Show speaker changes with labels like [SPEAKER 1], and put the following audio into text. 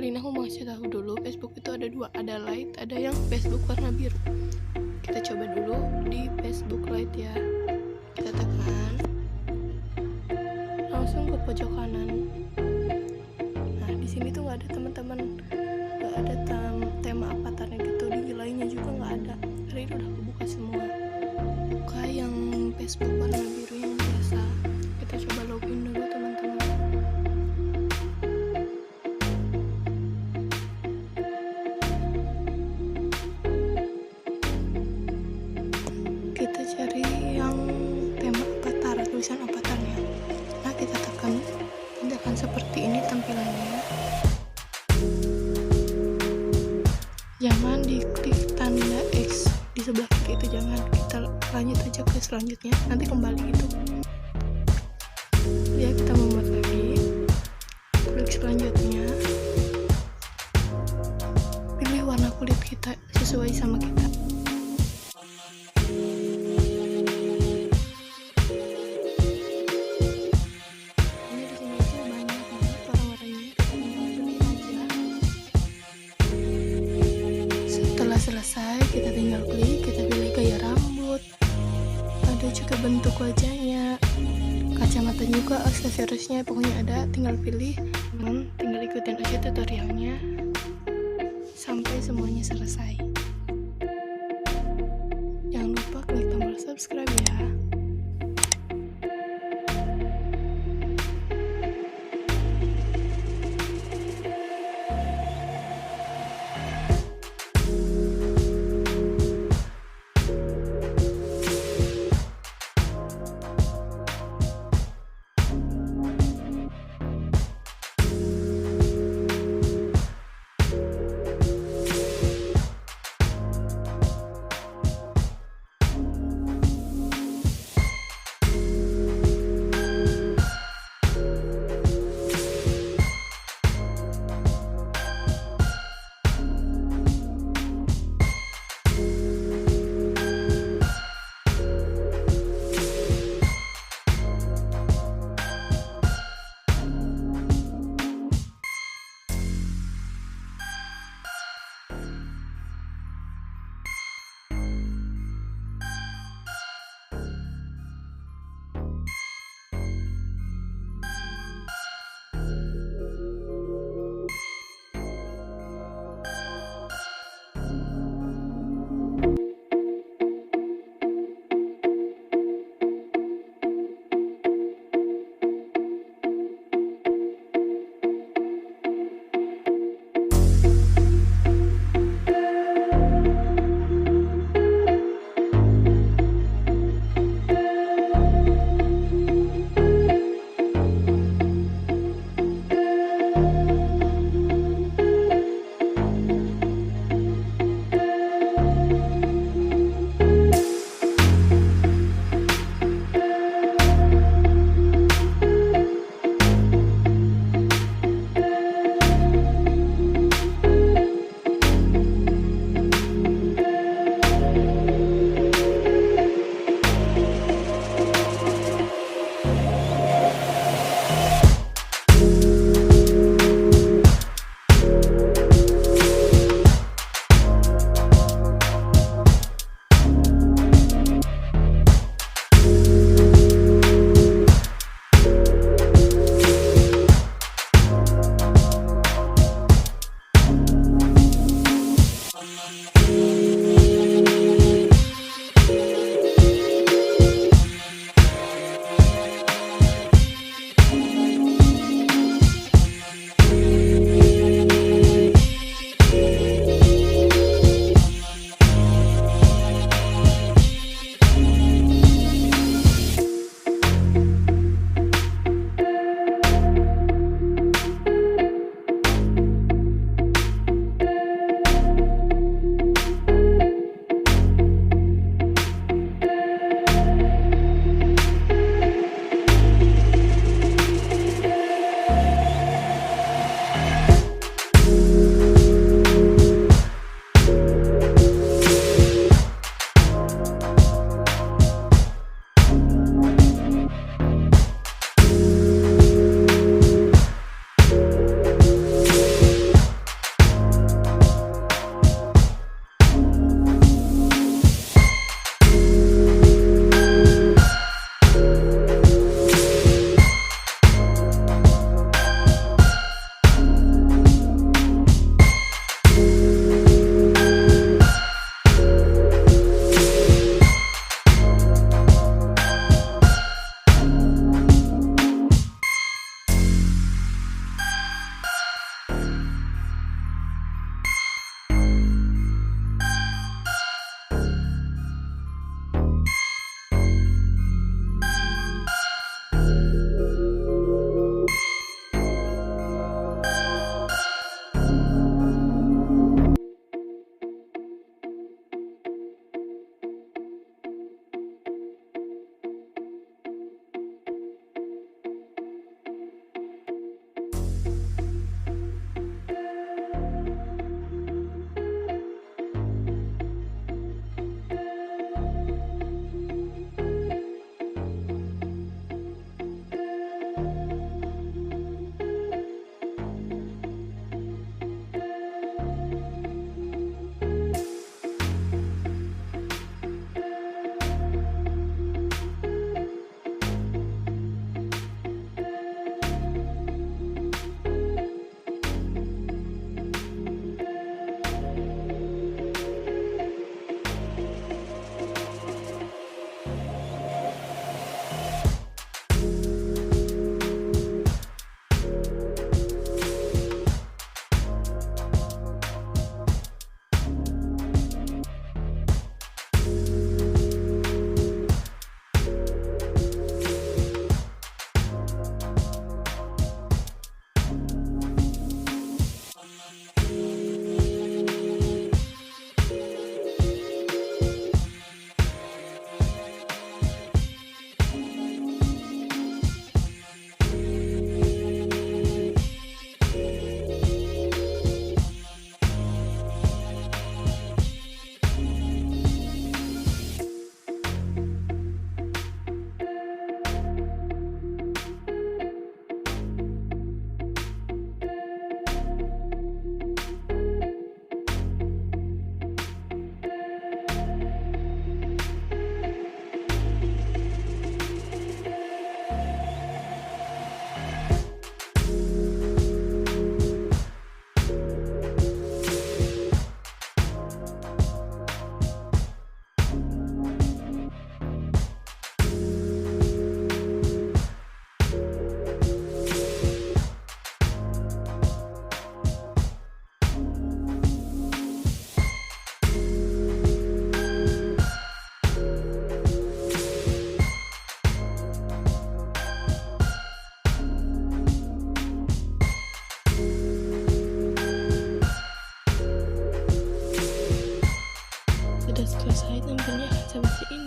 [SPEAKER 1] kali ini aku mau kasih tahu dulu, Facebook itu ada dua, ada Lite, ada yang Facebook warna biru. Kita coba dulu di Facebook Lite ya. Kita tekan, langsung ke pojok kanan. Nah di sini tuh nggak ada teman-teman, nggak ada tema avatarnya gitu, di lainnya juga nggak ada. Hari ini udah kebuka semua. Buka yang Facebook warna biru yang biasa. Kita coba login dulu teman-teman. Kita cari yang tema avatar, tulisan avatarnya. Nah kita tekan, nanti akan seperti ini tampilannya. Jangan diklik tanda X di sebelah kiri itu, jangan. Kita lanjut aja ke selanjutnya, nanti kembali gitu ya. Kita membuat lagi, klik selanjutnya, pilih warna kulit kita sesuai sama kita. Selesai, kita tinggal klik, kita pilih gaya rambut, ada juga bentuk wajahnya, kacamata juga, aksesorisnya, pokoknya ada, tinggal pilih. Tinggal ikutin aja tutorialnya sampai semuanya selesai. Jangan lupa klik tombol subscribe ya. saya tampilnya seperti ini.